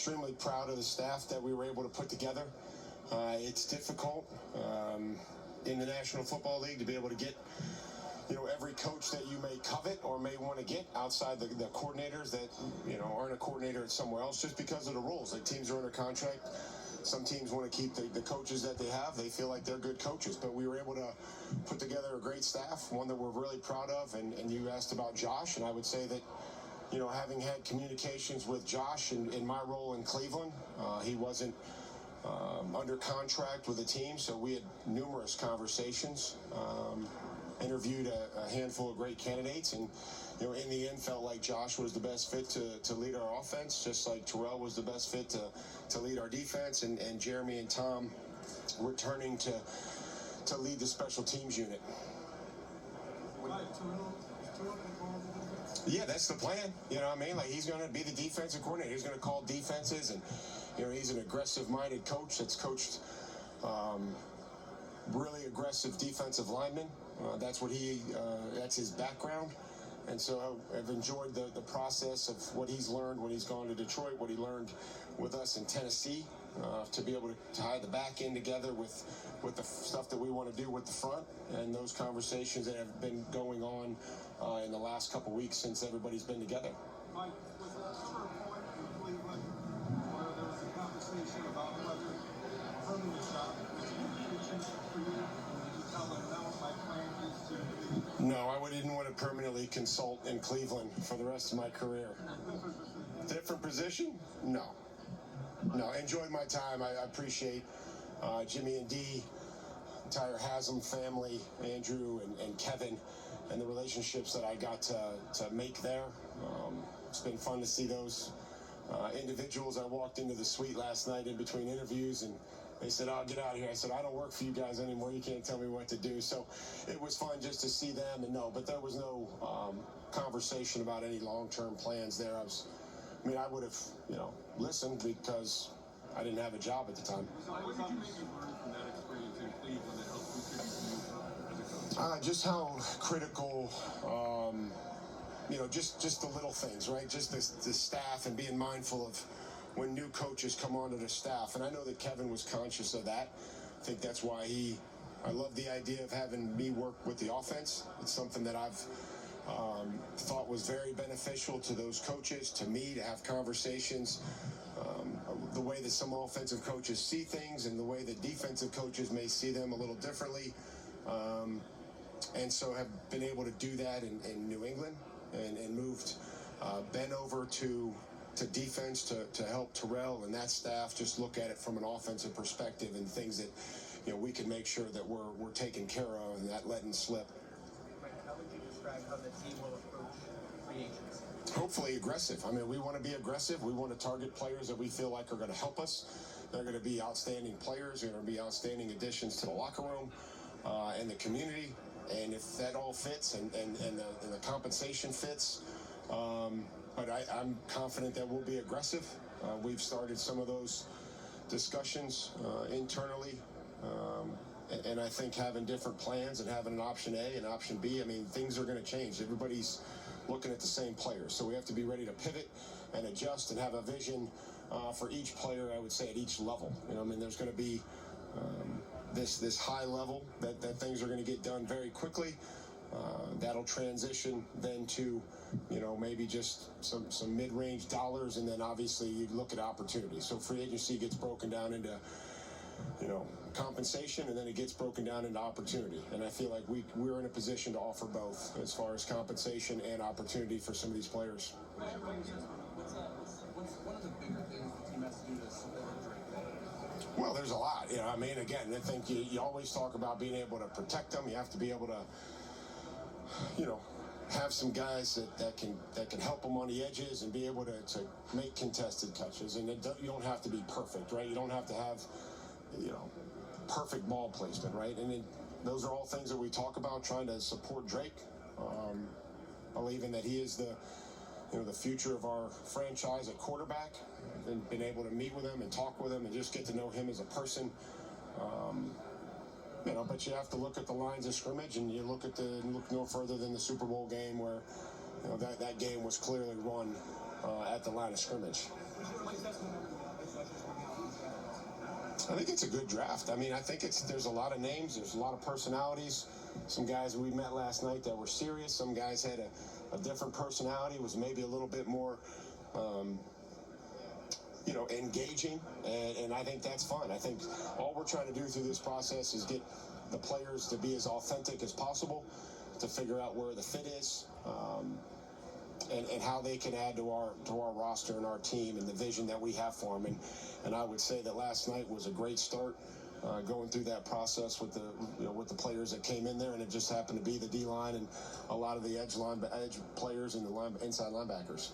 Extremely proud of the staff that we were able to put together. It's difficult in the National Football League to be able to get, every coach that you may covet or may want to get outside the coordinators that, aren't a coordinator at somewhere else just because of the rules. Like, teams are under contract. Some teams want to keep the coaches that they have. They feel like they're good coaches. But we were able to put together a great staff, one that we're really proud of. And you asked about Josh, and I would say that, having had communications with Josh in my role in Cleveland, he wasn't under contract with the team, so we had numerous conversations, interviewed a handful of great candidates, and in the end felt like Josh was the best fit to lead our offense, just like Terrell was the best fit to lead our defense, and Jeremy and Tom returning to lead the special teams unit. Yeah, that's the plan. You know what I mean? Like, he's going to be the defensive coordinator. He's going to call defenses, and he's an aggressive-minded coach that's coached really aggressive defensive linemen. That's what that's his background. And so I've enjoyed the process of what he's learned when he's gone to Detroit, what he learned with us in Tennessee, to be able to tie the back end together with the stuff that we want to do with the front, and those conversations that have been going on in the last couple weeks since everybody's been together. Mike, was there ever a point in Cleveland where there was a conversation about whether a permanent job was in the future for you? Did you tell them, no, my plan is to... No, I didn't want to permanently consult in Cleveland for the rest of my career. Different position? No. No, I enjoyed my time. I appreciate Jimmy and Dee, entire Haslam family, Andrew and Kevin, and the relationships that I got to make there. It's been fun to see those individuals. I walked into the suite last night in between interviews, and they said, "Oh, get out of here." I said, "I don't work for you guys anymore. You can't tell me what to do." So it was fun just to see them, and but there was no conversation about any long-term plans there. I would have, listened, because I didn't have a job at the time. So what did you maybe learn from that experience in Cleveland that helped contribute to you as a coach? Just how critical, just the little things, right? Just the staff, and being mindful of when new coaches come onto the staff. And I know that Kevin was conscious of that. I think that's why I love the idea of having me work with the offense. It's something that I've thought was very beneficial to those coaches, to me, to have conversations, the way that some offensive coaches see things and the way that defensive coaches may see them a little differently, and so have been able to do that in New England, and moved Ben over to defense to help Terrell and that staff just look at it from an offensive perspective, and things that we can make sure that we're taken care of and not letting slip. How would you describe how the team will approach free agency? Hopefully aggressive. We want to be aggressive. We want to target players that we feel like are going to help us. They're going to be outstanding players. They're going to be outstanding additions to the locker room and the community. And if that all fits and the compensation fits, but I'm confident that we'll be aggressive. We've started some of those discussions internally. And I think having different plans and having an option A and option B, things are going to change. Everybody's looking at the same players. So we have to be ready to pivot and adjust and have a vision for each player, I would say, at each level. There's going to be this high level that things are going to get done very quickly. That'll transition then to, maybe just some mid-range dollars, and then obviously you look at opportunities. So free agency gets broken down into compensation, and then it gets broken down into opportunity. And I feel like we're in a position to offer both as far as compensation and opportunity for some of these players. What's one of the bigger things the team has to do to support Drake? Well, there's a lot. Again, I think you always talk about being able to protect them. You have to be able to, have some guys that can help them on the edges and be able to make contested touches. And you don't have to be perfect, right? You don't have to have, perfect ball placement, right? And those are all things that we talk about, trying to support Drake, believing that he is the future of our franchise at quarterback, and been able to meet with him and talk with him and just get to know him as a person. But you have to look at the lines of scrimmage, and you look no further than the Super Bowl game, where that game was clearly won at the line of scrimmage. Mike, that's I think it's a good draft. I mean, I think there's a lot of names, there's a lot of personalities. Some guys we met last night that were serious. Some guys had a different personality, was maybe a little bit more, engaging, and I think that's fun. I think all we're trying to do through this process is get the players to be as authentic as possible, to figure out where the fit is, and how they can add to our roster and our team and the vision that we have for them. And I would say that last night was a great start, going through that process with the players that came in there, and it just happened to be the D line and a lot of the edge players and the inside linebackers.